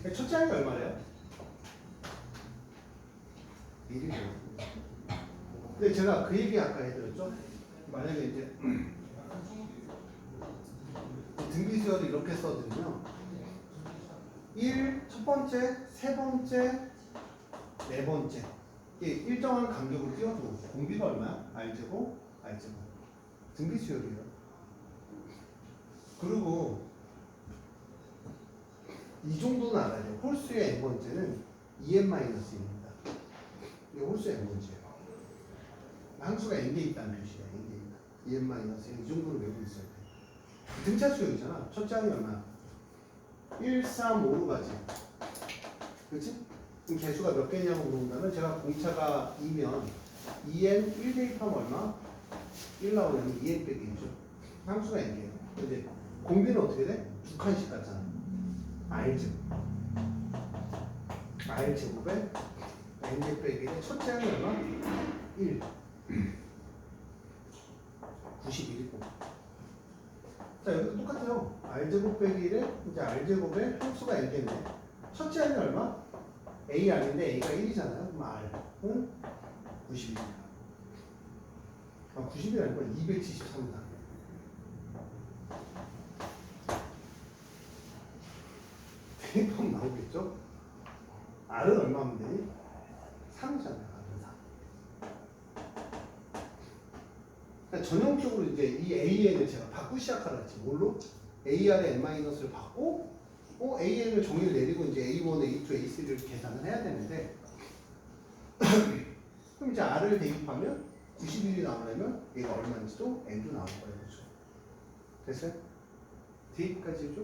첫째 항이 얼마래요? 1이래요. 근데 제가 그 얘기 아까 해드렸죠? 만약에 이제 등비수열을 이렇게 써드리면 1, 첫 번째, 세 번째, 네 번째 이게 일정한 간격으로 띄워주고 공비가 얼마야? R제곱, R제곱 등비수열이에요. 그리고 이 정도는 알아야 돼요. 홀수의 n번째는 2n-1입니다. 이게 홀수의 n번째예요. 항수가 n개 있다는 표시야. n개 있다. 2n-1 이 정도로 외우고 있어야 돼. 등차 수열이잖아. 첫째 항이 얼마야? 1, 3, 5로 가지. 그렇지? 그럼 개수가 몇 개냐고 물어본다면 제가 공차가 2면 2n 1 대입하면 얼마? 1 나오려면 2n 빼기 1이죠. 함수가 n개예요. 이제 공비는 어떻게 돼? 두 칸씩 같잖아. r제곱. r제곱에 n개 빼기 1의 첫째 항이 얼마? 1. 91이고. 자, 여기도 똑같아요. r제곱 빼기 1에 이제 r제곱에 함수가 n개인데 첫째 항이 얼마? a r인데 a가 1이잖아요. 그럼 r은 90입니다. 아, 90이 아니고 273이다. 대입하면 나오겠죠? r은 얼마면 되니? 3이잖아요. r은 3. 그러니까 전형적으로 이제 이 AN을 제가 바꾸기 시작하라 했지. 뭘로? AR의 n-를 받고 AN을 정의를 내리고 이제 A1, A2, A3를 계산을 해야 되는데 그럼 이제 R을 대입하면 91이 나오려면 얘가 얼마인지도 N도 나올 거예요. 그렇죠? 됐어요? 대입까지 해줘?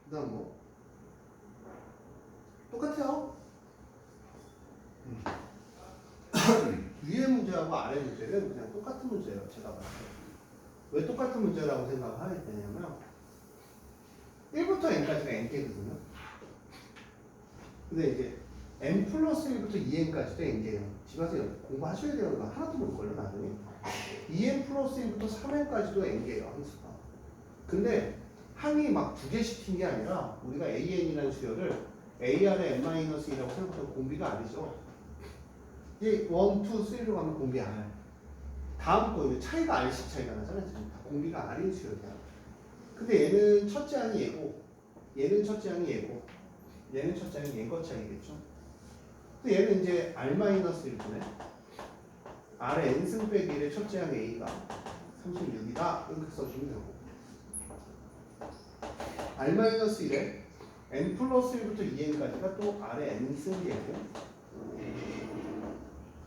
그 다음 뭐? 똑같아요. 위의 문제하고 아래 문제는 그냥 똑같은 문제예요. 제가 봤을 때. 왜 똑같은 문제라고 생각을 하게 되냐면 1부터 n까지가 n개거든요. 근데 이제 n 플러스 1부터 2n까지도 n개예요. 집에서 공부하셔야 돼요. 이거 하나도 모를걸요, 나중에. 2n 플러스 1부터 3n까지도 n개예요, 함수가. 근데 항이 막 두 개씩 튄 게 아니라 우리가 an이라는 수열을 ar의 n-1이라고 생각하면 공비가 아니죠. 이게 1, 2, 3로 가면 공비 R. 다음 거 차이가 R씩 차이가 나잖아요. 지금 다 공비가 R인 수열이야. 근데 얘는 첫째 항이 얘고 얘는 첫째 항이 얘고 얘는 첫째 항이 얘거 차이겠죠. 근데 얘는 이제 R-1분의 R의 n승 빼기 1의 첫째 항 A가 36이다. 이렇게 써주면 되고 R-1의 n 플러스 1부터 2n까지가 또 R의 n승 얘고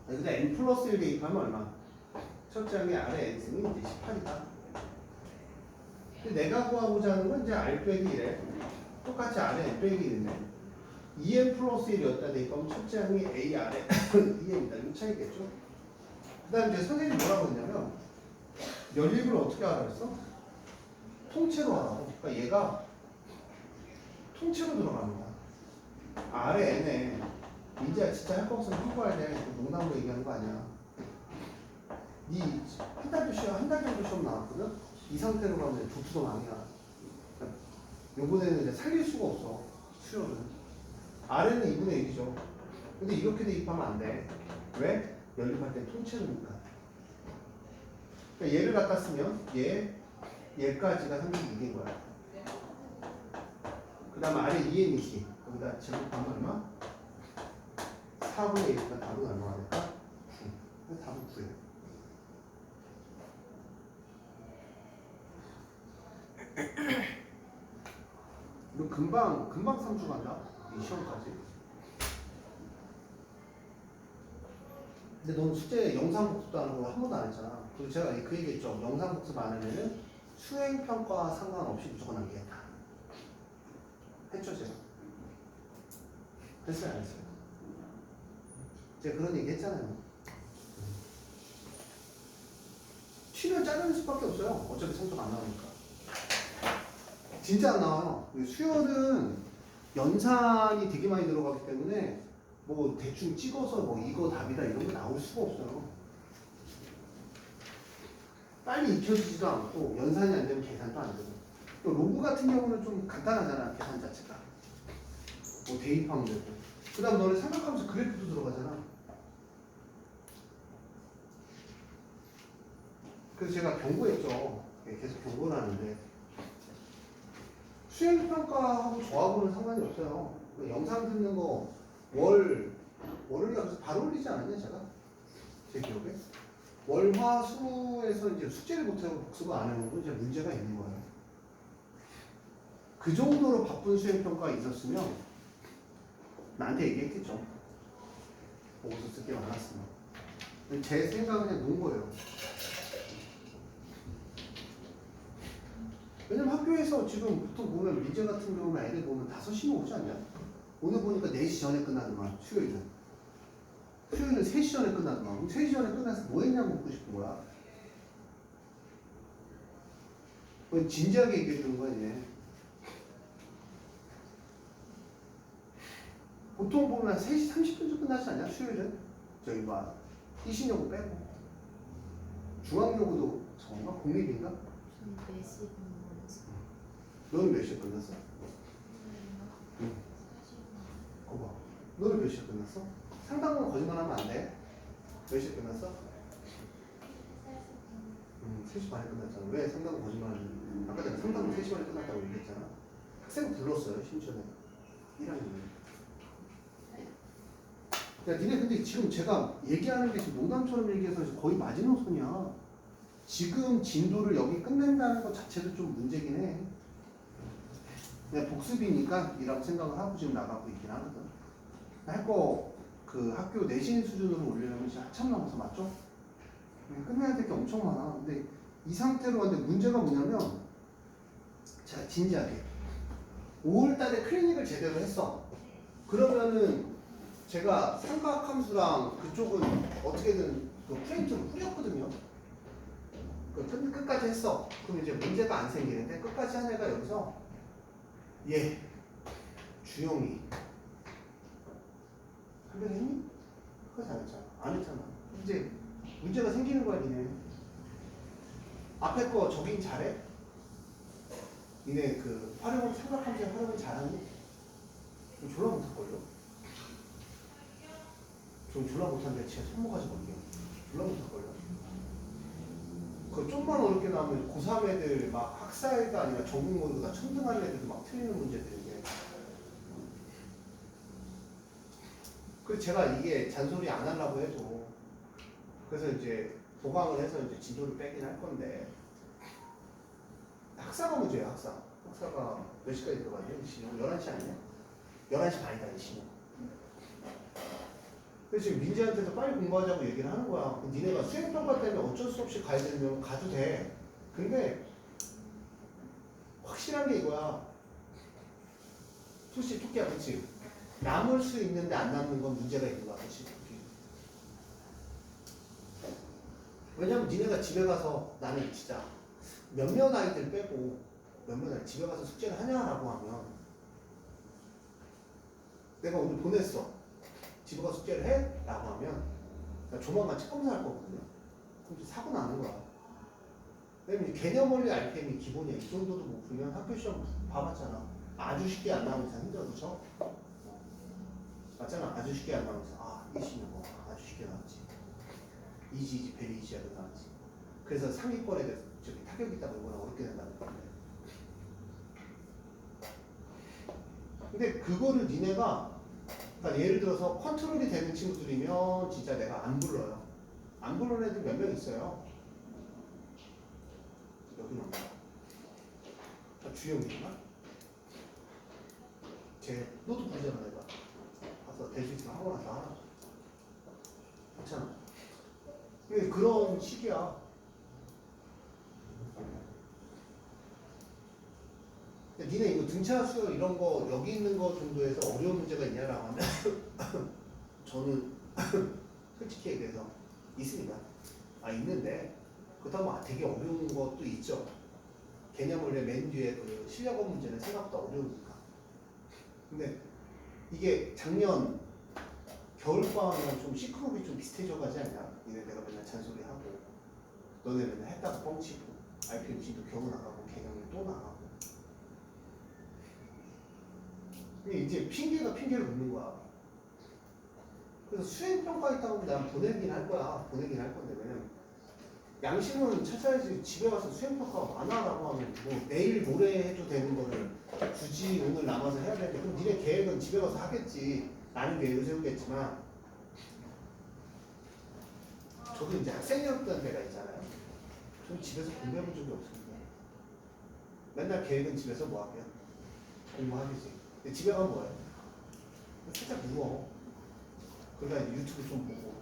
여기다 n 플러스 1 대입하면 얼마? 첫째 항의 R의 n승이 이제 18이다. 근데 내가 구하고자 하는 건 이제 R 빼기 1에 똑같이 R의 n 빼기 1인데 2n 플러스 1이었다 대입하면 첫째 항이 A, R의 2n이다. 이 차이겠죠? 그 다음에 이제 선생님이 뭐라고 했냐면 연립을 어떻게 하라 그랬어? 통째로 하라고. 그러니까 얘가 통째로 들어갑니다. R의 n에 이제 진짜 할 거 없으면 한국할 때 농담으로 얘기하는 거 아니야. 한 달 정도 시험 나왔거든? 이 상태로 가면 조투도 망이야. 요번에는 이제 살릴 수가 없어. 수요는. R는 2분의 1이죠. 근데 이렇게 대입하면 안 돼. 왜? 연립할 때 통째로니까. 그러니까 얘를 갖다 쓰면 얘까지가 36인 거야. 그 다음에 R에 2n이지. 여기다 제곱하면 얼마? 4분의 1이니까 답은 얼마가 될까? 9. 답은 9예요. 이거 금방 3주 간다. 이 시험까지. 근데 넌 숙제 영상 복습도 안 하고 한 번도 안 했잖아. 그리고 제가 그 얘기 했죠. 영상 복습 안 하면은 수행평가와 상관없이 무조건 남기겠다. 했죠, 제가? 했어요, 안 했어요? 제가 그런 얘기 했잖아요. 쉬면 자르는 수밖에 없어요. 어차피 성적 안 나오니까. 진짜 안 나와요. 수열은 연산이 되게 많이 들어가기 때문에 뭐 대충 찍어서 뭐 이거 답이다 이런 거 나올 수가 없어요. 빨리 익혀지지도 않고 연산이 안 되면 계산도 안 되고 또 로그 같은 경우는 좀 간단하잖아 계산 자체가 뭐 대입하면 되고 그 다음 너네 생각하면서 그래프도 들어가잖아 그래서 제가 경고했죠 계속 경고를 하는데 수행평가하고 저하고는 상관이 없어요 영상 듣는 거 월요일 날 바로 올리지 않았냐 제가? 제 기억에? 월, 화, 수에서 이제 숙제를 못하고 복습을 안 해놓고 이제 문제가 있는 거예요. 그 정도로 바쁜 수행평가가 있었으면 나한테 얘기했겠죠. 보고서 쓸 게 많았으면. 제 생각은 그냥 놓은 거예요. 왜냐면 학교에서 지금 보통 보면 민재 같은 경우는 애들 보면 5시면 오지 않냐? 오늘 보니까 4시 전에 끝나더만 수요일은. 수요일은 3시 전에 끝나더만. 그럼 3시 전에 끝나서 뭐 했냐고 묻고 싶은 거야. 그건 진지하게 얘기해 주는 거야, 이제. 보통 보면 한 3시 30분쯤 끝나지 않냐? 수요일은? 저기 뭐, 이신여고 빼고. 중앙여고도 저건가? 공립인가? 저는 4시 공부했어요. 너는 몇 시에 끝났어? 응. 거봐. 너는 몇 시에 끝났어? 상당한 거짓말하면 안 돼. 몇 시에 끝났어? 3시 반에 끝났잖아. 왜 상당한 거짓말하는? 아까 전에 상당한 3시 반에 끝났다고 얘기했잖아. 학생 불렀어요, 심지어 내가. 1학년에. 야, 니네 근데 지금 제가 얘기하는 게 지금 농담처럼 얘기해서 거의 마지노선이야. 지금 진도를 여기 끝낸다는 것 자체도 좀 문제긴 해. 그냥 복습이니까 이라고 생각을 하고 지금 나가고 있긴 하거든. 할 거 그 학교 내신 수준으로 올리려면 진짜 한참 남아서 맞죠? 끝내야 될 게 엄청 많아. 근데 이 상태로 왔는데 문제가 뭐냐면 자 진지하게 5월달에 클리닉을 제대로 했어. 그러면은 제가 삼각함수랑 그쪽은 어떻게든 그 프레임트를 뿌렸거든요. 끝까지 했어. 그럼 이제 문제가 안 생기는데 끝까지 한 애가 여기서 얘 주영이 설명했니? 그거 안 했잖아. 안 했잖아. 이제 문제가 생기는 거야 니네. 앞에 거 적인 잘해? 니네 그 활용을 삼각함수 활용을 잘하니? 좀 졸라 못할걸요? 좀 졸라 못한데 진짜 손목까지 걸려. 졸라 못할걸요? 그 좀만 어렵게 나오면 고3 애들 막 학사가 아니라 전국 모두가 천등하는 애들도 막 틀리는 문제들인데 그래서 제가 이게 잔소리 안 하려고 해도 그래서 이제 보강을 해서 이제 진도를 빼긴 할 건데 학사가 문제예요 학사 학사가 몇 시까지 들어가지? 11시 아니야? 11시 반이다 이 시는 그래서 지금 민지한테도 빨리 공부하자고 얘기를 하는 거야 니네가 수행평가 때문에 어쩔 수 없이 가야 되면 가도 돼 근데 확실한 게 이거야 투시 토끼야 그치? 남을 수 있는데 안 남는 건 문제가 있는 거야 그치? 왜냐면 니네가 집에 가서 나는 진짜 몇몇 아이들 빼고 몇몇 아이들 집에 가서 숙제를 하냐라고 하면 내가 오늘 보냈어 집에 가서 숙제를 해? 라고 하면 나 조만간 책검사 할 거거든요 그럼 사고 나는 거야 왜냐면 개념 원리 RPM이 기본이야 이 정도도 못 풀면 학교 시험 봐봤잖아 아주 쉽게 안 나오는 이상 힘들어 그쵸? 맞잖아 아주 쉽게 안 나오는 이상 이 시는 뭐 아주 쉽게 나왔지 이지 베리 이지하게 나왔지 그래서 상위권에 대해서 저기 타격이 있다고 이거나 어렵게 된다는 건데 근데 그거를 니네가 그러니까 예를 들어서 컨트롤이 되는 친구들이면 진짜 내가 안 불러요 안 부르는 애들 몇 명 있어요 여기는 주영이구나 쟤 너도 부르잖아 내가 가서 될 수 있으면 하고 나서 하라 괜찮아 근데 그런 식이야 니네 이거 등차 수요 이런 거 여기 있는 거 정도에서 어려운 문제가 있냐라고 하면 저는 솔직히 얘기해서 있습니다. 있는데 그렇다고 되게 어려운 것도 있죠. 개념 원래 맨 뒤에 그 실력업 문제는 생각보다 어려우니까. 근데 이게 작년 겨울방학이랑 좀 시크릿이 좀 비슷해져 가지 않냐? 니네 내가 맨날 잔소리하고 너네는 했다가 뻥치고 RPMC도 겨우 나가고 개념이 또 나가고. 근데 이제 핑계가 핑계를 묻는 거야. 그래서 수행평가 있다고 하면 난 보내긴 할 거야. 보내긴 할 건데 왜냐면 양심은 찾아야지. 집에 가서 수행평가가 많아라고 하면 뭐 내일 모레 해도 되는 거를 굳이 오늘 남아서 해야 되는데 그럼 니네 계획은 집에 가서 하겠지. 나는 계획을 세우겠지만 저도 이제 학생이었던 때가 있잖아요. 저는 집에서 공부해 본 적이 없습니다. 맨날 계획은 집에서 뭐 할게요? 공부하겠지. 근데 집에 가면 뭐해? 살짝 누워. 그러니까 이제 유튜브 좀 보고.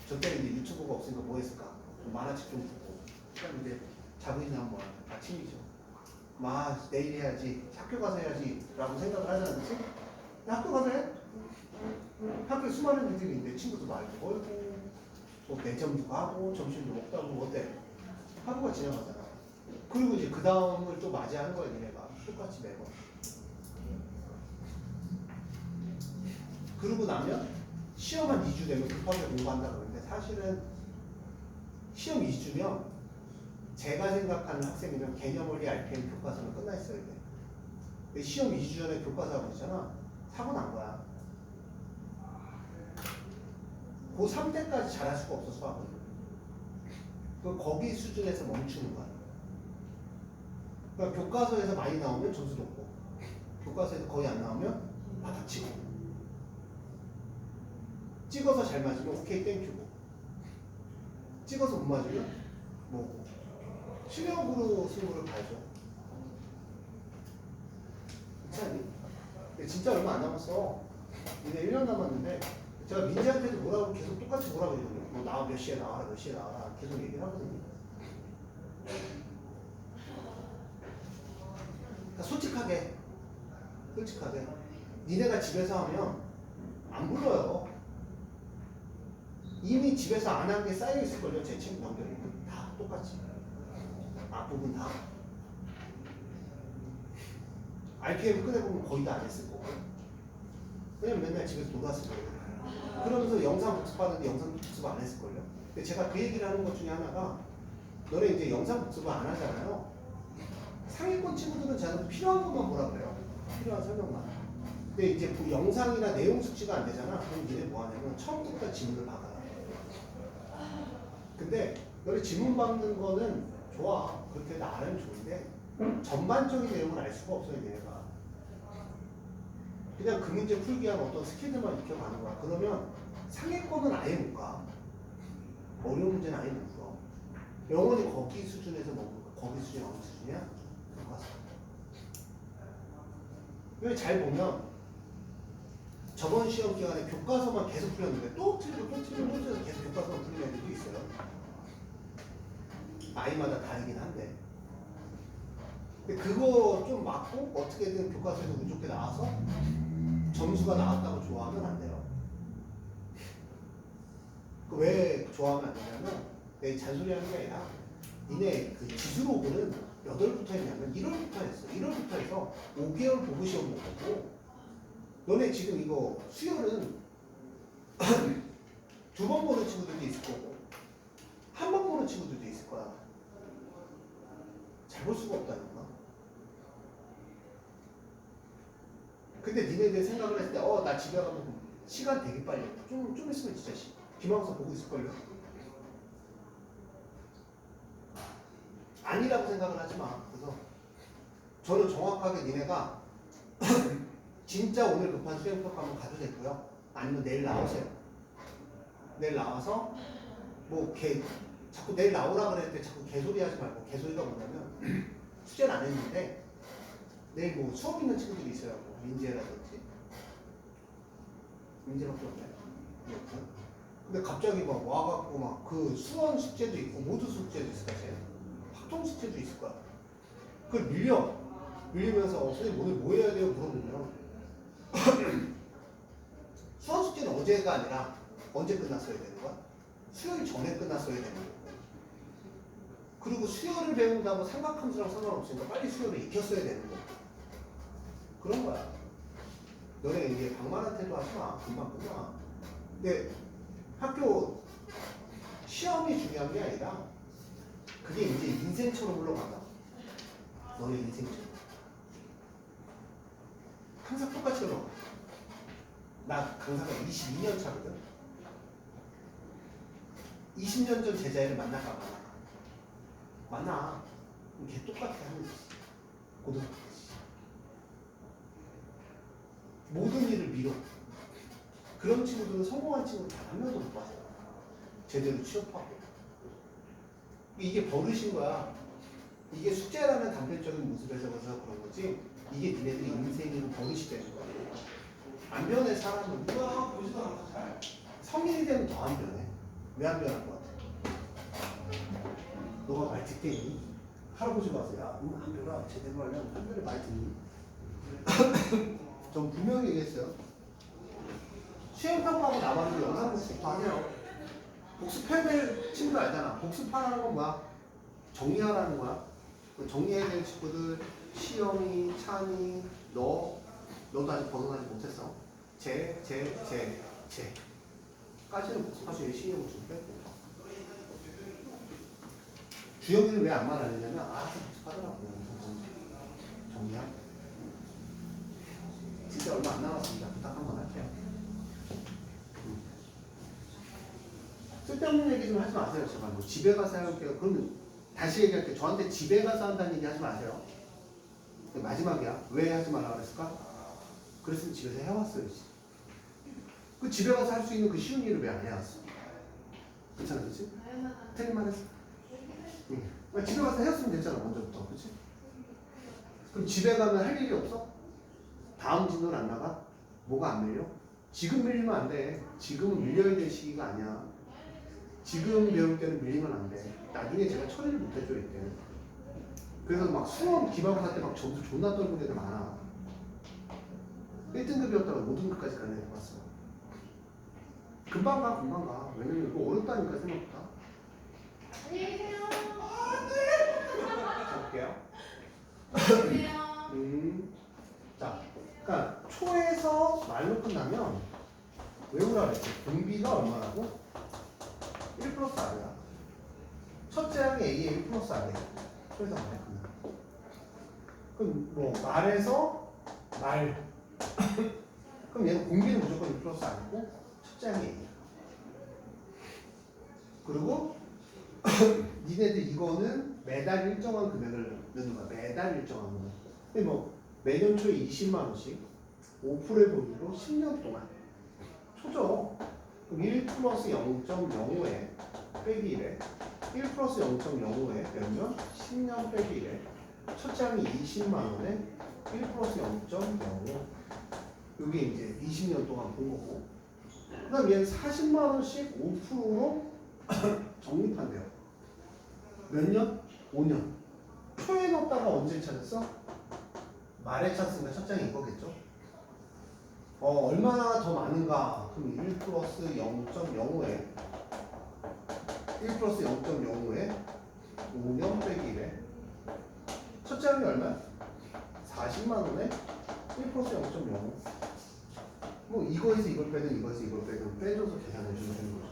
저 때는 이제 유튜브가 없으니까 뭐 했을까? 좀 만화책 좀 보고. 그다음 이제 자고 있는 뭐 아침이죠. 내일 해야지. 학교 가서 해야지. 라고 생각을 하잖아. 그치? 근데 학교 가서 해? 학교에 수많은 애들이 있는데 친구도 많이 벌고 뭐 매점도 가고 점심도 먹다 보면 어때? 하루가 지나가잖아. 그리고 이제 그 다음을 또 맞이하는 거야 니네가. 똑같이 매번. 그러고 나면 시험 한 2주 되면 급하게 공부한다 그러는데 사실은 시험 2주면 제가 생각하는 학생이면 개념원리 RPM 교과서는 끝나 있어야 돼. 근데 시험 2주 전에 교과서 하고 있잖아. 사고 난 거야. 고3 때까지 잘할 수가 없어 수학은. 거기 수준에서 멈추는 거야. 그러니까 교과서에서 많이 나오면 점수 높고 교과서에서 거의 안 나오면 바닥치고 찍어서 잘 맞으면 오케이 땡큐고 찍어서 못 맞으면 뭐 실력으로 승부를 봐야죠. 그렇지 않니? 근데 진짜 얼마 안 남았어. 이제 1년 남았는데 제가 민지한테도 뭐라고 계속 똑같이 뭐라고 그러거든요. 뭐 나와 몇 시에 나와라 몇 시에 나와라 계속 얘기를 하거든요. 그러니까 솔직하게 니네가 집에서 하면 안 불러요. 이미 집에서 안 한 게 쌓여 있을걸요. 제 친구 연결이면 다 똑같이 앞부분 다 RPM 꺼내보면 거의 다 안 했을 거고 왜냐면 맨날 집에서 놀았을 거예요. 그러면서 영상 복습하는데 영상 복습 안 했을걸요. 근데 제가 그 얘기를 하는 것 중에 하나가 너네 이제 영상 복습을 안 하잖아요. 상위권 친구들은 저한테 필요한 것만 뭐라 그래요. 필요한 설명만. 근데 이제 그 영상이나 내용 숙지가 안 되잖아. 그럼 니네 뭐 하냐면 처음부터 지문을 박아요. 근데 너네 지문 박는 거는 좋아. 그렇게 해도 안 하면 좋은데 전반적인 내용을 알 수가 없어요. 얘네가. 그냥 그 문제 풀기 위한 어떤 스킬들만 익혀가는 거야. 그러면 상위권은 아예 못 가. 어려운 문제는 아예 못 풀어. 영원히 거기 수준에서 먹는 거야. 거기 수준이 어느 수준이야? 교과서. 왜 잘 보면 저번 시험 기간에 교과서만 계속 풀렸는데 또 틀리고 또 틀리고 또 틀려서 계속 교과서만 풀리는 애들도 있어요. 나이마다 다르긴 한데. 근데 그거 좀 맞고 어떻게든 교과서에서 운 좋게 나와서 점수가 나왔다고 좋아하면 안 돼요. 왜 좋아하면 안 되냐면 내 잔소리하는 게 아니라 니네 그 지수로그는 몇 월부터 했냐면 1월부터 했어. 1월부터 해서 5개월 보고 시험 본 거고 너네 지금 이거 수열은 2번 보는 친구들도 있을 거고 한 번 보는 친구들도 있을 거야. 잘 볼 수가 없다니까. 근데 니네들 생각을 했을 때 나 집에 가면 시간 되게 빨리 좀 있으면 진짜 김학서 보고 있을걸요. 아니라고 생각을 하지 마. 그래서 저는 정확하게 니네가 진짜 오늘 급한 수행평가 한번 가도 되고요. 아니면 내일 나오세요. 내일 나와서 자꾸 내일 나오라 그랬는데 자꾸 개소리 하지 말고 개소리가 뭐냐면 숙제를 안 했는데 내일 뭐 수업 있는 친구들이 있어요. 뭐 민재라든지 민재밖에 없네. 근데 갑자기 막 와갖고 막 그 수원 숙제도 있고 모두 숙제도 있을 거야. 학종 숙제도 있을 거야. 그걸 밀리면서 선생님 오늘 뭐 해야 돼요? 물어보면 수원 숙제는 어제가 아니라 언제 끝났어야 되는 거야? 수요일 전에 끝났어야 되는 거고. 그리고 수요를 배운다고 삼각함수랑 상관없으니까 빨리 수요를 익혔어야 되는 거고. 그런 거야. 너네 이제 방만한테도 하지 마. 금방 끝나. 근데 학교 시험이 중요한 게 아니라 그게 이제 인생처럼 흘러간다. 너의 인생처럼. 항상 똑같이 흘러가. 나 강사가 22년 차거든. 20년 전 제자애를 만날까 봐. 만나. 걔 똑같아 하는 짓이. 고등학교 때. 모든 일을 밀어. 그런 친구들은 성공한 친구들 단 한 명도 못 봤어. 제대로 취업하고. 이게 버릇인 거야. 이게 숙제라는 단편적인 모습에서 그런 거지. 이게 니네들이 인생의 버릇이 되는 거야. 안 변해 사람은. 누가 보지도 않아 잘. 성인이 되면 더 안 변해. 왜 안 변할 것 같아? 너가 말 듣겠니? 할아버지 와서 야, 안 변아. 제대로 하려면 한 번에 말 듣니? 전 분명히 얘기했어요. 시행평가하고 나발도 영상 복습부터 하세요. 복습해야 될 친구들 알잖아. 복습하라는 건 뭐야? 정리하라는 거야. 정리해야 될 친구들 시영이, 찬이, 너도 아직 벗어나지 못했어. 까지는 복습하셔야 시행을 좀 빼고. 주영이는 왜 안 말하느냐면 알아서 복습하더라고요. 정리하고. 진짜 얼마 안 남았습니다. 부탁 한번 할게요. 쓸데없는 얘기 좀 하지 마세요. 제발. 뭐 집에 가서 할게요. 그러면 다시 얘기할게요. 저한테 집에 가서 한다는 얘기 하지 마세요. 마지막이야. 왜 하지 말라고 그랬을까? 그랬으면 집에서 해왔어야지. 그 집에 가서 할 수 있는 그 쉬운 일을 왜 안 해왔어? 그렇잖아, 그치? 틀린 말 했어. 응. 집에 가서 해왔으면 됐잖아, 먼저부터. 그치? 그럼 집에 가면 할 일이 없어? 다음 진도는 안 나가? 뭐가 안 밀려? 지금 밀리면 안 돼. 지금은 밀려야 될 시기가 아니야. 지금 배울 때는 밀리면 안 돼. 나중에 제가 처리를 못 해줘야 돼. 그래서 막 수험 기말고사 때 막 점수 존나 떨고 애들 많아. 1등급이었다가 5등급까지 가는 애들 봤어. 금방 가. 왜냐면 이거 어렵다니까 생각보다. 안녕히 계세요. 자, 볼게요. 자, 그러니까 초에서 말로 끝나면 외우라 그랬지. 분비가 얼마라고? 1 플러스 R이야. 첫째 항이 A의 1 플러스 R이야. 초에서 말로 끝나. 그럼 뭐 말에서 말. 그럼 얘는 공비는 무조건 1 플러스 R이고 첫째 항이 A야. 그리고 니네들 이거는 매달 일정한 금액을 넣는 거야. 매달 일정한 금액. 근데 뭐 매년 초에 20만 원씩 5%의 보유로 10년 동안 초죠. 그럼 1 플러스 0.05에 빼기 1에 1 플러스 0.05에 몇 년? 10년 빼기 1에 첫째 항이 20만 원에 1 플러스 0.05 이게 이제 20년 동안 본 거고 그 다음 얘는 40만 원씩 5%로 적립한대요. 몇 년? 5년. 초에 넣었다가 언제 찾았어? 말에 찾았으니까 첫 장이 이거겠죠? 얼마나 더 많은가? 그럼 1 플러스 0.05에 1 플러스 0.05에 5년 빼기 1에 첫 장이 얼마야? 40만 원에 1 플러스 0.05 뭐 이거에서 이걸 빼든 이거에서 이걸 빼든 빼줘서 계산해 주면 되는 거죠.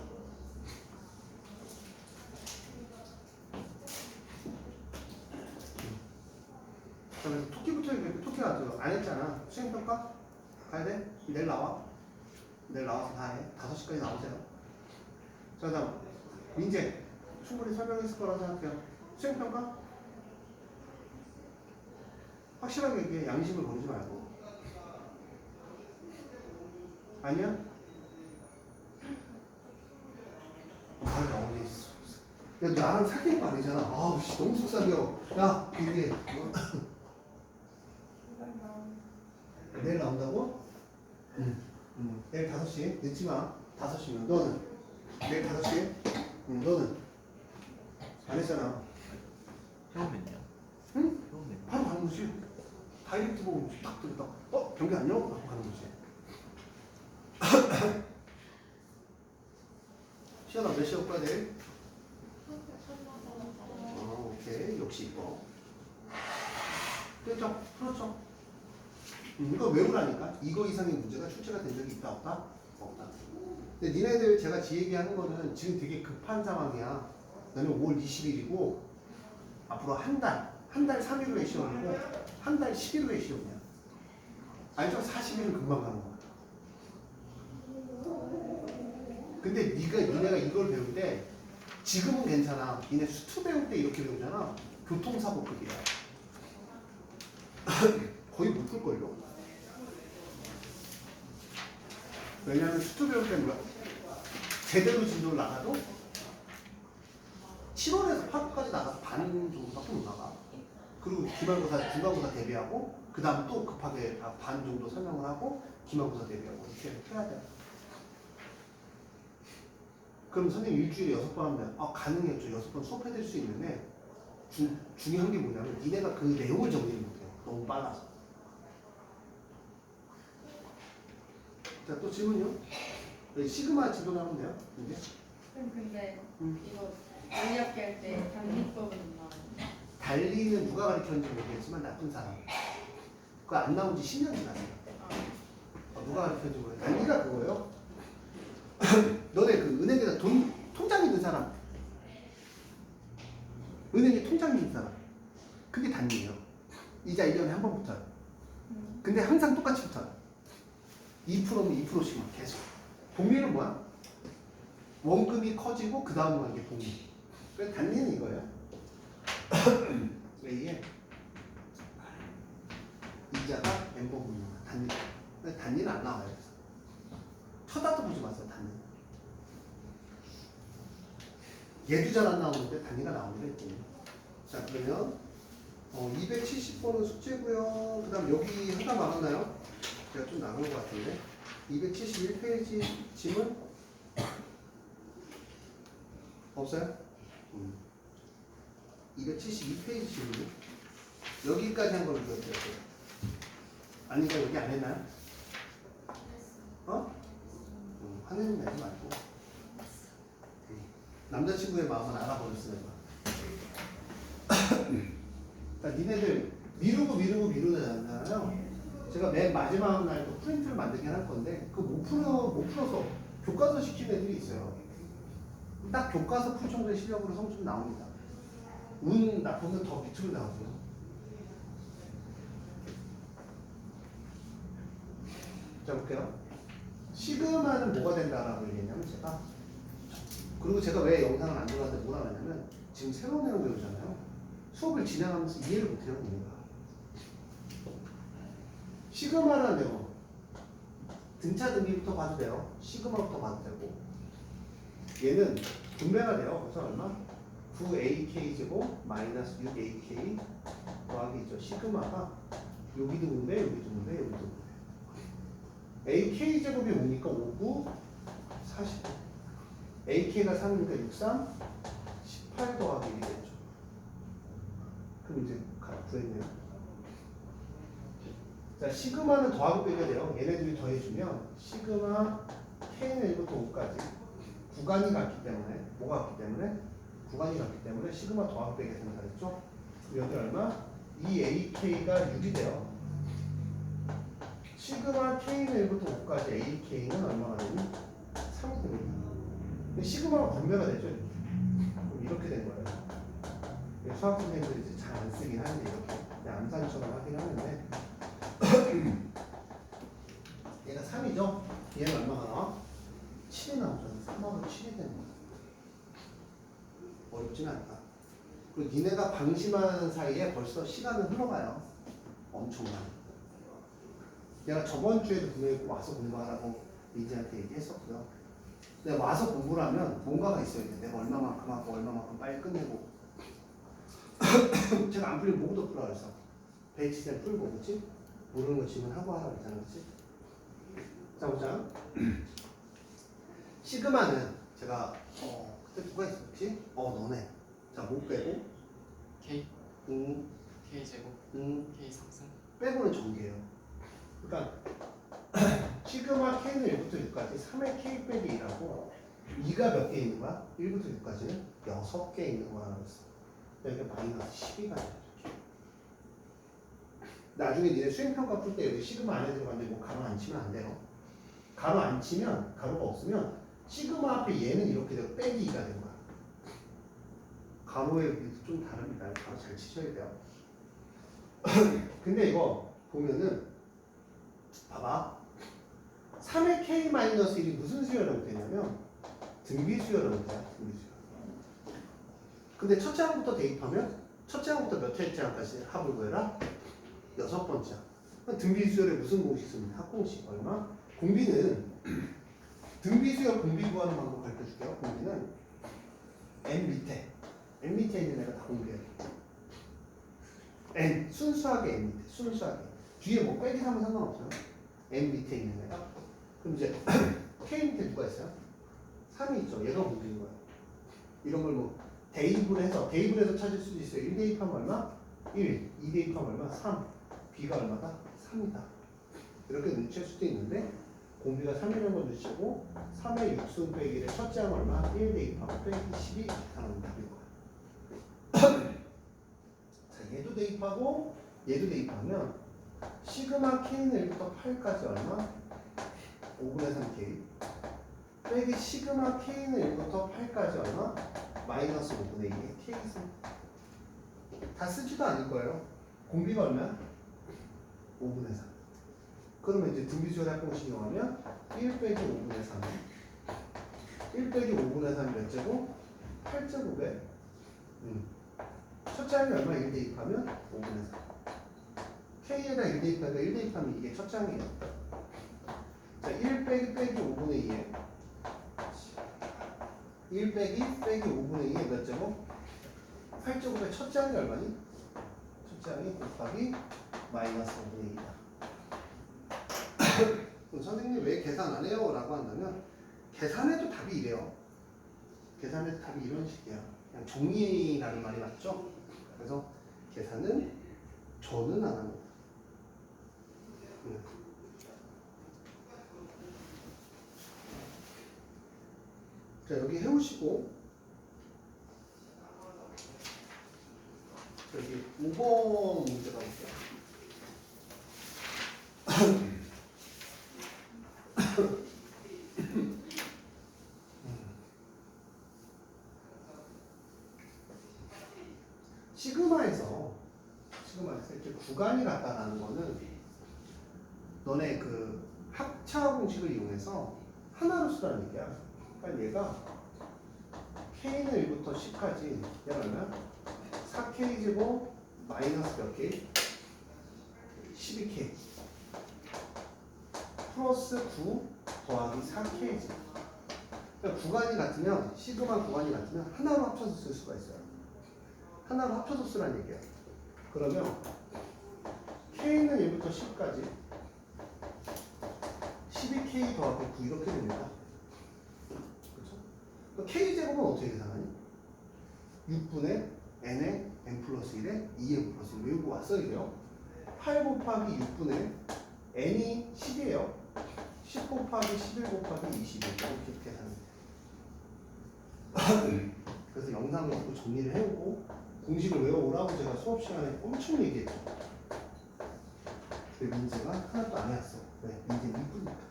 그래서 토끼부터 얘기해. 토끼 안 했잖아. 수행평가? 가야 돼? 내일 나와. 내일 나와서 다 해. 5시까지 나오세요. 자, 다음. 민재. 충분히 설명했을 거라고 생각해요. 수행평가? 확실하게 얘기해. 양심을 버리지 말고. 아니야? 말을 나오게 있어. 야, 나랑 사귄 거 아니잖아. 아우, 씨, 너무 속상해요. 야, 이게. 내일 나온다고? 응. 내일 5시? 늦지 마. 5시면. 너는? 내일 5시? 응, 너는? 안 했잖아. 해오면요? 응? 해오면 바로 가는 거지. 다이렉트 보고 딱 들었다. 경기 안녕? 하고 가는 거지. 시연아, 몇 시에 올 거야, 내일? 오케이. 역시 이뻐. 됐죠? 그렇죠. 이거 외우라니까. 이거 이상의 문제가 출제가 된 적이 있다 없다? 없다. 근데 니네들 제가 지 얘기하는 거는 지금 되게 급한 상황이야. 너는 5월 20일이고 앞으로 한 달 3일후에 시험이고 한 달 10일후에 시험이야. 알죠? 40일은 금방 가는 거야. 근데 니네가 이걸 배울 때 지금은 괜찮아. 니네 수투 배울 때 이렇게 배우잖아. 교통사고급이야. 거의 못 풀걸요. 왜냐하면 수투 배울 때는 제대로 진도를 나가도 7월에서 8월까지 나가서 반 정도밖에 못 나가. 그리고 기말고사, 중간고사 대비하고 그 다음 또 급하게 반 정도 설명을 하고 기말고사 대비하고 이렇게 해야 돼. 그럼 선생님 일주일에 6번 하면 가능했죠. 6번 수업해드릴 수 있는데 중요한 게 뭐냐면 니네가 그 내용을 정리를 못해요. 너무 빨라서. 자, 또 질문요? 시그마 지도 나오면 돼요? 이제? 쌤 근데 이거 달리학기 할 때 단리법은 나와요. 달리는 누가 가르쳤는지 모르겠지만 나쁜 사람. 그거 안 나온 지 10년이 지났어요. 누가 가르쳤는지 모르겠어요. 달리가 그거예요. 너네 그 은행에다 통장 있는 사람. 은행에 통장 있는 사람. 그게 단리예요. 이자 1년에 한 번 붙어요. 근데 항상 똑같이 붙어요. 2%면 2%씩만 계속. 복리는 뭐야? 원금이 커지고 그 다음으로 이게 복리. 그래서 단리는 이거예요. 왜 이게 이자가 n번분인 거야. 단리. 근데 단리는 안 나와요. 쳐다도 보지 마세요. 단리. 얘도 잘 안 나오는데 단위가 나오기로 했지. 자, 그러면 270번은 숙제고요. 그 다음 여기 하나 남았나요? 제가 좀 나간 것 같은데 271페이지 짐은 없어요? 272페이지 짐은 여기까지 한 걸로 기억해요. 아니가 여기 안 했나요? 화내는 내지 말고 남자친구의 마음은 알아버렸으니까. 그러니까 니네들 미루잖아요. 제가 맨 마지막 날도 프린트를 만들긴 할 건데 그 못 풀어서 교과서 시킨 애들이 있어요. 딱 교과서 풀 정도의 실력으로 성적 나옵니다. 운 나쁘면 더 밑으로 나오고요. 자, 볼게요. 시그마는 뭐가 된다라고 얘기했냐면 그리고 제가 왜 영상을 안 들어갔는데 뭐라 하냐면 지금 새로운 내용 배우잖아요. 수업을 진행하면서 이해를 못해요. 얘가. 시그마라는 내용 등차 등비부터 봐도 돼요. 시그마부터 봐도 되고 얘는 분배가 돼요. 그래서 얼마? 9ak제곱 마이너스 6ak 더하기 있죠. 시그마가 여기도 분배, 여기도 분배, 여기도 분배. ak제곱이 오니까 5, 9, 40. ak가 3이니까 6, 3, 18 더하기 1이 되죠. 그럼 이제 구했네요. 자, 시그마는 더하고 빼야 돼요. 얘네들이 더해주면 시그마 k는 1부터 5까지 구간이 같기 때문에 뭐가 같기 때문에? 구간이 같기 때문에 시그마 더하고 빼게 된다 그랬죠? 여기 얼마? 2ak가 6이 돼요. 시그마 k는 1부터 5까지 ak는 얼마가 되니? 3이 됩니다. 근데 시그마가 분배가 되죠. 그럼 이렇게 된 거예요. 수학 선생님들이 이제 잘 안 쓰긴 하는데 이렇게 그냥 암산처럼 하긴 하는데 얘가 3이죠? 얘는 얼마가 나와? 7이 나오잖아. 3하고 7이 되는 거야. 어렵진 않다. 그리고 니네가 방심하는 사이에 벌써 시간은 흘러가요. 엄청나. 내가 저번 주에도 분명히 와서 공부하라고 민지한테 얘기했었고요. 내가 와서 공부를 하면 뭔가가 있어야 돼. 내가 얼마만큼 하고 얼마만큼 빨리 끝내고 제가 안 풀리면 뭐부터 풀어 그래서 배치된 풀고 그치? 모르는 거 질문하고 하라 그랬잖아 그치? 자 보자. 시그마는 제가 그때 누가 있었지? 너네. 자 뭐 빼고? K K 제곱 K 상승 빼고는 전개예요. 그러니까 시그마 K는 1부터 6까지 3의 K 빼기 2라고 2가 몇 개 있는 거야? 1부터 6까지는 6개 있는 거라고 했어. 여기가 마이너스 12가 돼요. 나중에 니네 수행평가 풀 때 여기 시그마 안에 들어갔는데 뭐 가로 안 치면 안 돼요. 가로 안 치면 가로가 없으면 시그마 앞에 얘는 이렇게 되고 빼기 2가 되는 거야. 가로에 좀 다릅니다. 바로 잘 치셔야 돼요. 근데 이거 보면은 봐봐. 3의 k-1이 무슨 수열형 되냐면 등비 수열형 돼요. 등비 수열형. 근데 첫째 항부터 대입하면 첫째 항부터 몇 회째 항까지 합을 구해라? 6번째 항. 등비 수열에 무슨 공식 씁니까? 합공식 얼마? 공비는 등비 수열 공비 구하는 방법 가르쳐줄게요. 공비는 n 밑에 있는 애가 다 공비해요. n 순수하게 n 밑에 순수하게 뒤에 뭐 빼기 하면 상관없어요. n 밑에 있는 애가. 그럼 이제 k 밑에 누가 있어요? 3이 있죠. 얘가 공비인 거예요. 이런 걸 뭐 대입을 해서 찾을 수도 있어요. 1 대입하면 얼마? 1, 2 대입하면 얼마? 3. b가 얼마다? 3이다. 이렇게 눈치챌 수도 있는데 공비가 3이라는 걸 눈치채고 3의 6승 빼기 1의 첫째 항 얼마? 1 대입하면 빼기 12 하는 답인 거야. 자, 얘도 대입하고 얘도 대입하면 시그마 k는 1부터 8까지 얼마? 5분의 3k 빼기 시그마 k는 1부터 8까지 얼마? 마이너스 5분의 2의 k승. 다 쓰지도 않을 거예요. 공비가 얼마야? 5분의 3. 그러면 이제 등비수열 합공식 이용하면 1 빼기 5분의 3. 1 빼기 5분의 3이 몇 제곱? 8제곱에 첫째 항이 얼마? 1 대입하면 5분의 3. k에다 1 대입하니까 1 대입하면 이게 첫째 항이에요. 자, 1 빼기 5분의 2에 1 빼기 5분의 2에 몇 제곱? 8제곱에 첫째 항이 얼마니? 첫째 항이 곱하기 마이너스 5분의 2다. 그럼 선생님 왜 계산 안 해요? 라고 한다면 계산해도 답이 이래요. 계산해도 답이 이런 식이야. 그냥 종이라는 말이 맞죠? 그래서 계산은 저는 안 합니다. 자, 여기 해오시고 여기 5번 문제 가볼게요. 시그마에서 이렇게 구간이 같다라는 거는 너네 그 합차 공식을 이용해서 하나로 쓰라는 얘기야. 그러니까 얘가 k는 1부터 10까지 얘가 얼마야? 4k 제곱 마이너스 몇 k? 12k 플러스 9 더하기 4k 제곱. 그러니까 구간이 같으면 시그마 구간이 같으면 하나로 합쳐서 쓸 수가 있어요. 하나로 합쳐서 쓰라는 얘기야. 그러면 k는 1부터 10까지 12k 더하기 9 이렇게 됩니다. 그렇죠? k제곱은 어떻게 계산하니? 6분의 n의 n 플러스 1에 2n 플러스 1 외우고 왔어요. 이게요. 8 곱하기 6분의 n이 10이에요. 10 곱하기 11 곱하기 21 이렇게 계산해요. 그래서 영상을 또 정리를 해오고 공식을 외워오라고 제가 수업 시간에 엄청 얘기했죠. 근데 민재가 하나도 안 해왔어. 왜? 민재는 이쁘니까.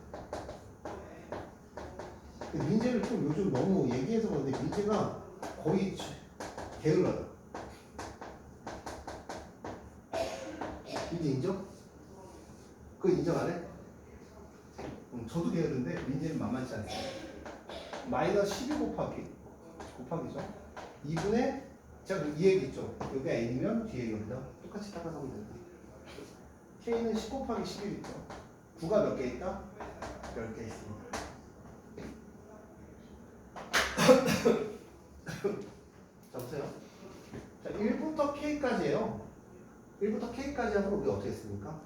민재를 좀 요즘 너무 얘기해서 그런데 민재가 거의 게을러요. 민재 인정? 그거 인정 안 해? 저도 게으른데 민재는 만만치 않습니다. 마이너스 12 곱하기죠. 2분의 제가 이 얘기 있죠. 여기가 n이면 뒤에 여기다 똑같이 따라가면 된다. k는 10 곱하기 11 있죠. 9가 몇 개 있다? 10개 있습니다. 자, 보세요. 자, 1부터 k까지예요. 1부터 k까지 하면 우리 어떻게 했습니까?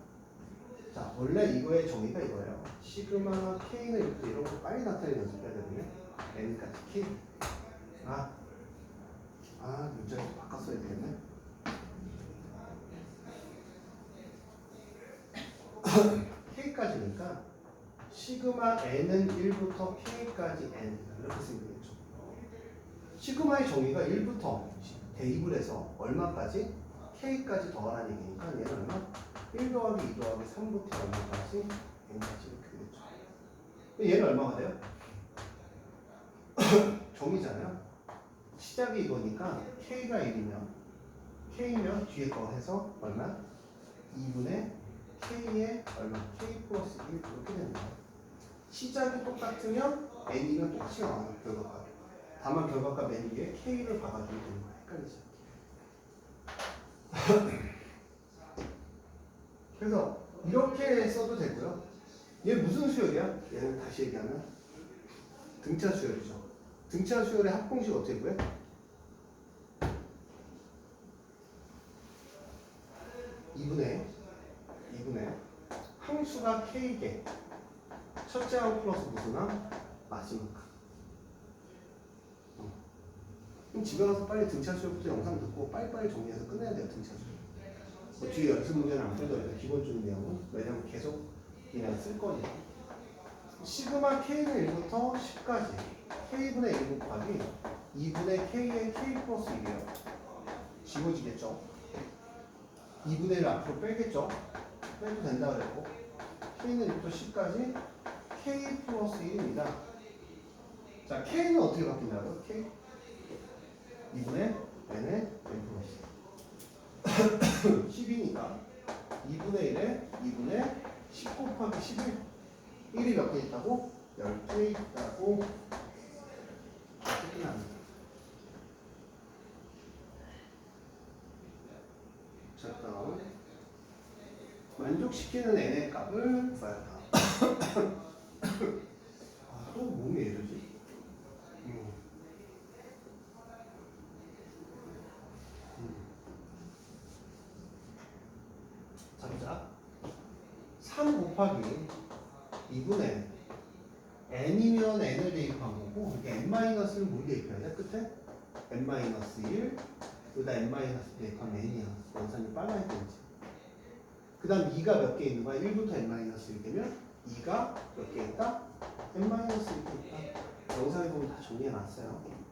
자, 원래 이거의 정의가 이거예요. 시그마 k는 이렇게 이런 거 빨리 나타내는 연습해야 되거든요. n까지 k. 문제를 좀 바꿨어야 되겠네. k까지니까 시그마 n은 1부터 k까지 n 이렇게 쓰면 되겠죠. 시그마의 정의가 1부터 대입을 해서 얼마까지? k까지 더하라는 얘기니까 얘는 얼마? 1 더하기 2 더하기 3부터 얼마까지? n까지 이렇게 되겠죠. 얘는 얼마가 돼요? 정의잖아요. 시작이 이거니까 k가 1이면 K면 뒤에 거 해서 얼마? 2분의 K에 얼마? K 플러스 1 이렇게 되는 거야. 시작이 똑같으면 N이면 똑같이 나와요. 결과가. 다만 결과값 N 위에 K를 박아주면 되는 거야. 헷갈리지? 그래서 이렇게 써도 되고요. 얘 무슨 수열이야? 얘는 다시 얘기하면 등차 수열이죠. 등차 수열의 합공식 어떻게 구해? 2분의 항수가 K개 첫째 항 플러스 무슨 항? 마지막 항. 그럼 집에 가서 빨리 등차 수열부터 영상 듣고 빨리빨리 정리해서 끝내야 돼요. 등차 수열. 뭐 뒤에 연습 문제는 안 풀더라도 기본적인 내용은 왜냐면 계속 그냥 쓸 거니까. 시그마 K는 1부터 10까지 K분의 1 곱하기 2분의 K의 K 플러스 1이에요. 지워지겠죠? 2분의 1 앞으로 빼겠죠? 빼도 된다 그랬고 K는 1부터 10까지 K 플러스 1입니다. 자, K는 어떻게 바뀐다고요? K? 2분의 N의 N 플러스 10이니까 2분의 1에 2분의 10 곱하기 11 1이 몇 개 있다고? 10개 있다고 끝납니다. 자, 다음 만족시키는 n의 값을 구하라. 아, 또 몸이 왜 이러지? 자, 보자. 3 곱하기 2분의 n이면 n을 대입한 거고 이게 n-를 뭘 대입해야 돼? 끝에? n-1 여기다 n- 대입하면 n이야. 원산이 빨라야 되지. 그 다음 2가 몇 개 있는 거야? 1부터 n-1 되면 2가 몇 개 있다? n-1 있다. 영상에 보면 다 정리해놨어요.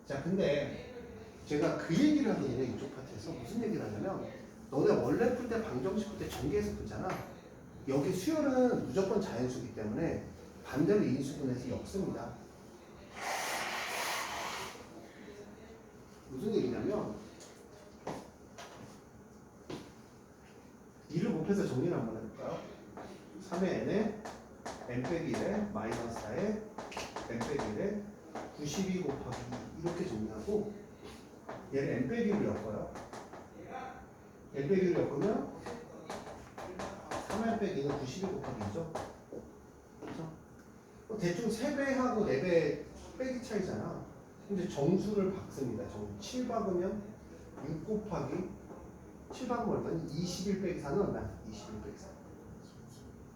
자, 근데 제가 그 얘기를 하거든요. 이쪽 파트에서 무슨 얘기를 하냐면 너네 원래 풀 때 방정식 풀 때 전개해서 풀잖아. 여기 수열은 무조건 자연수이기 때문에 반대로 인수분해서 역습니다. 무슨 얘기냐면 2를 곱해서 정리를 한번 해볼까요? 3의 n에 n 빼기 1에 마이너스 4에 n 빼기 1에 92 곱하기 2 이렇게 정리하고 얘를 n 빼기로 엮어요. n 빼기로 엮으면 3n 빼기는 92 곱하기 2죠. 그렇죠? 대충 3배하고 4배 빼기 차이잖아. 이제 정수를 박습니다. 7 박으면 6 곱하기 7 박으면 얼마니? 21 빼기 4는 얼마야? 21 빼기 4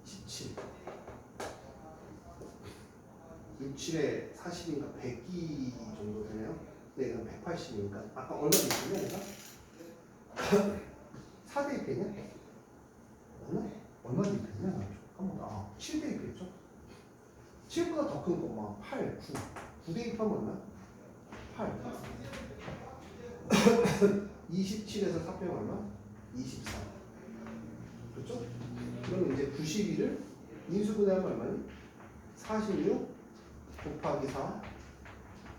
17 6, 7에 40인가 102 정도 되네요. 근데 이건 180이니까 아까 얼마 있었냐 내가? 4대 입했냐? 맞나? 얼마 입했냐? 잠깐만. 7대 입했죠? 7보다 더 큰 거, 막 8, 9. 9대 입하면 얼마야? 8. 27에서 4 빼면 얼마? 24. 그렇죠? 그럼 이제 91을 인수분해하면 얼마니? 46 곱하기 4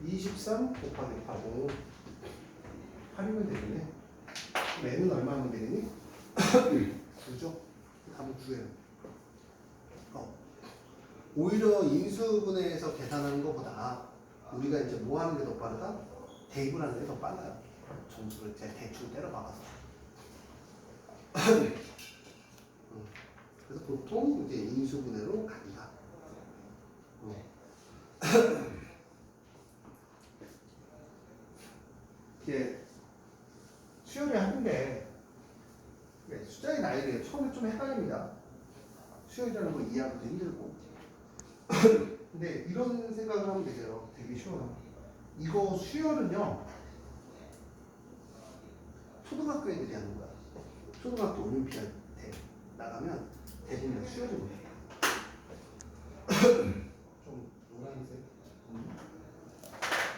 23 곱하기 8 5 8이면 되겠네. 그럼 n은 얼마 하면 되겠니? 9죠? 답은 9예요. 오히려 인수분해에서 계산하는 것보다 우리가 이제 뭐 하는 게 더 빠르다? 대입을 하는 게 더 빨라요. 점수를 대충 때려 박아서. 그래서 보통 이제 인수분해로 간다. 이게 수열이 하는데 숫자의 나이가 처음에 좀 헷갈립니다. 수열이라는 거 이해하기도 힘들고. 근데 이런 생각을 하면 되죠. 되게 쉬워요. 이거 수열은요 초등학교 애들이 하는 거야. 초등학교 올림피아드 나가면 대부분 수열이 못해요. 좀 노란색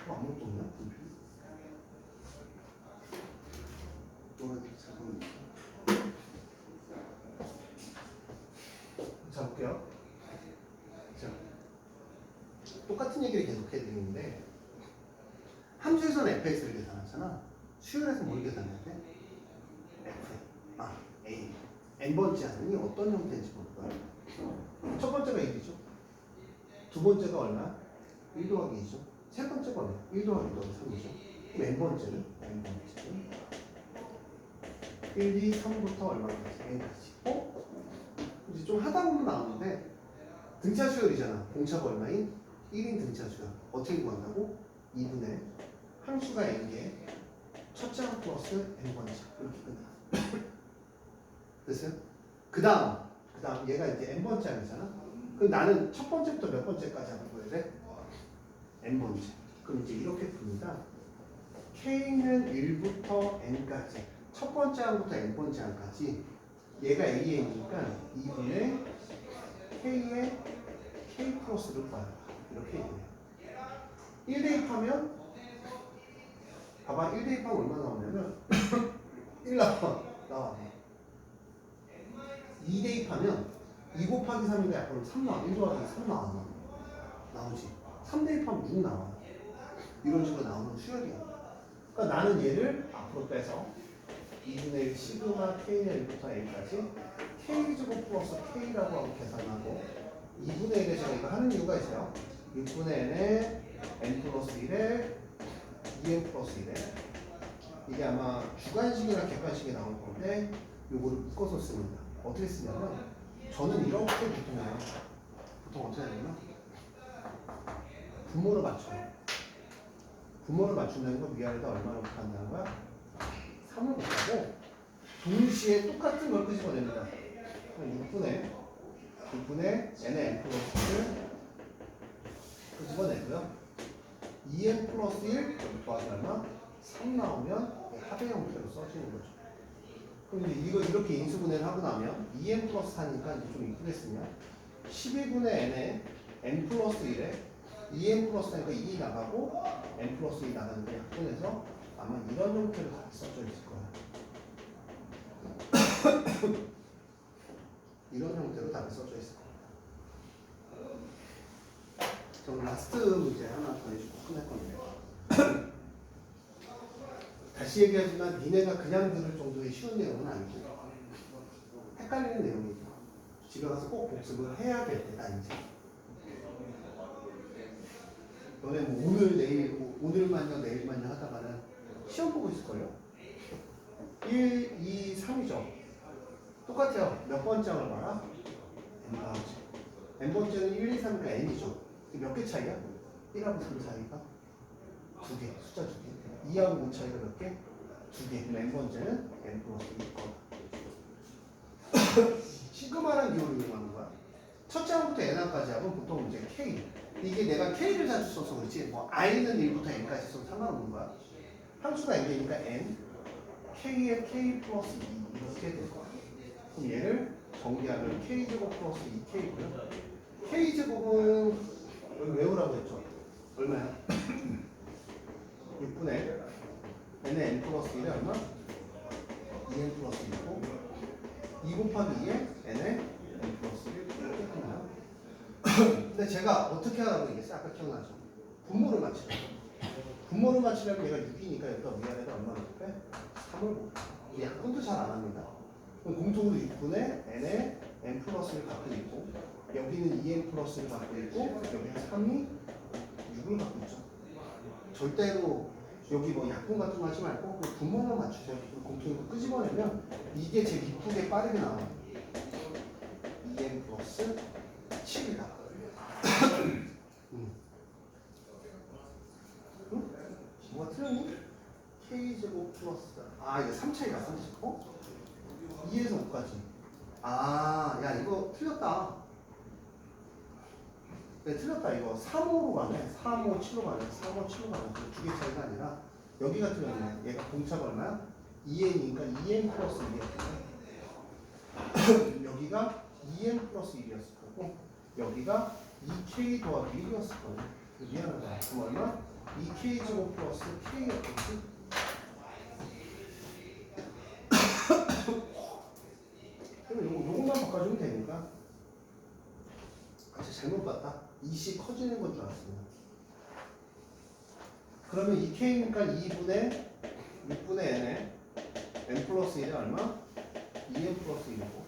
아무것도 없냐? 노란색 잠깐만. 자 볼게요. 자 똑같은 얘기를 계속 해드리는데 함수에서는 fx를 계산하잖아. 수열에서 뭘 계산해야 돼? A n번째 항이 어떤 형태인지 볼 거야. 첫 번째가 1이죠. 두 번째가 얼마? 1 더하기 2죠. 세 번째가 얼마? 1 더하기 3이죠. 그럼 n번째는? n번째는 1, 2, 3부터 얼마까지? n까지. 이제 좀 하다 보면 나오는데 등차 수열이잖아. 공차가 얼마인? 1인 등차 수열. 어떻게 구한다고? 2분의 항수가 n개 첫째 항 플러스 n번째 이렇게 끝나. 됐어요? 그 다음 얘가 이제 n번째 항이잖아. 그럼 나는 첫 번째부터 몇 번째까지 하는 거야 돼? n번째. 그럼 이제 이렇게 풉니다. k는 1부터 n까지 첫 번째 항부터 n번째 항까지 얘가 AN이니까 2분의 K의 K 플러스를 봐요. 이렇게 얘기해요. 1 대입하면 봐봐 1 대입하면 얼마 나오냐면 1 나와 2 대입하면 2 곱하기 3이니까 약간 3 나와 1 더하기 3 나오지 3 대입하면 6 나와 이런 식으로 나오는 수열이야. 그러니까 나는 얘를 앞으로 빼서 2분의 1 시그마 K의 1부터 N까지 K제곱 플러스 K라고 하고 계산하고 2분의 1에 제가 이거 하는 이유가 있어요. 6분의 N에 N 플러스 1에 2N 플러스 1에 이게 아마 주관식이나 객관식이 나올 건데 요거를 묶어서 씁니다. 어떻게 쓰냐면 저는 이렇게 보통 해요. 보통 어떻게 하냐면 분모를 맞춰요. 분모를 맞춘다는 건 위아래다 얼마나 곱한다는 거야? 3을 곱하고 동시에 똑같은 걸 끄집어냅니다. 6분의 n의 n 플러스 1을 끄집어내고요. 2n 플러스 1 여기 더하기 얼마? 3 나오면 합의 형태로 써지는 거죠. 그럼 이제 이거 이렇게 인수분해를 하고 나면 2n 플러스 4니까 이제 좀 이쁘게 쓰면 12분의 n에 n 플러스 1에 2n 플러스 4니까 2 나가고 n 플러스 2 나가는데 약분해서 아마 이런 형태로 다 써져 있을 거예요. 이런 형태로 답이 써져 있을 겁니다. 저 라스트 문제 하나 더 해주고 끝낼 건데 다시 얘기하지만 니네가 그냥 들을 정도의 쉬운 내용은 아니고 헷갈리는 내용이죠. 집에 가서 꼭 복습을 해야 될 때다 이제. 너네 뭐 오늘 내일 오늘만요 내일만요 하다가는 시험 보고 있을걸요? 1, 2, 3이죠. 똑같아요. 몇 번째를 봐라? n번째. n번째는 1, 2, 3이니까 n이죠. 몇 개 차이야? 1하고 3 차이가? 2개. 숫자 2개. 2하고 5 차이가 몇 개? 2개. 그럼 n번째는 n 플러스 2거. 시그마라는 기호를 이용하는 거야. 첫째 항부터 n항까지 하면 보통 이제 k. 이게 내가 k를 자주 써서 그렇지. 뭐 i는 1부터 n까지 써도 상관없는 거야. 함수가 n개니까 n. k의 k 플러스 2 이렇게 될 거야. 그럼 얘를 정리하면 k제곱 플러스 2k고요. k제곱은 여기 외우라고 했죠. 얼마야? 6분의 n의 n 플러스 1에 얼마? 2n 플러스 1이고 2 곱하기 2에 n의 n 플러스 1 이렇게 끝나요. 근데 제가 어떻게 하라고 얘기했어요? 아까 기억나죠? 분모를 맞추려고. 분모를 맞추려면 얘가 6이니까 여기다 위아래다 얼마나 곱해? 3을 곱해. 약분도 잘 안 합니다. 공통으로 6분의 n에 n 플러스를 갖고 있고 여기는 2n 플러스를 갖고 있고 여기는 3이 6을 갖고 있죠. 절대로 여기 뭐 약분 같은 거 하지 말고 그 분모만 맞추세요. 공통으로 끄집어내면 이게 제일 이쁘게 빠르게 나와요. 2n 플러스 7이다. 응? 뭐가 틀렸니? k제곱 플러스 이거 3차이가 3차이 2에서 5까지. 야, 이거 틀렸다. 네, 틀렸다. 이거 3호로 가네. 3호, 7호 가네. 3호, 7호 가네. 두 개 차이가 아니라 여기가 틀렸네. 얘가 공차가 얼마야? 2n이니까 2n 플러스 1이었고 여기가 2n 플러스 1이었을 거고 여기가 2k 더하기 1이었을 거네. 미안하다. 그럼 얼마? 2k 제곱 플러스 k였겠지? 요것만 바꿔주면 되니까. 잘못 봤다. 2시 커지는 건 줄 알았습니다. 그러면 2k니까 2분의 6분의 n에 n 플러스 1에 얼마? 2n 플러스 1이고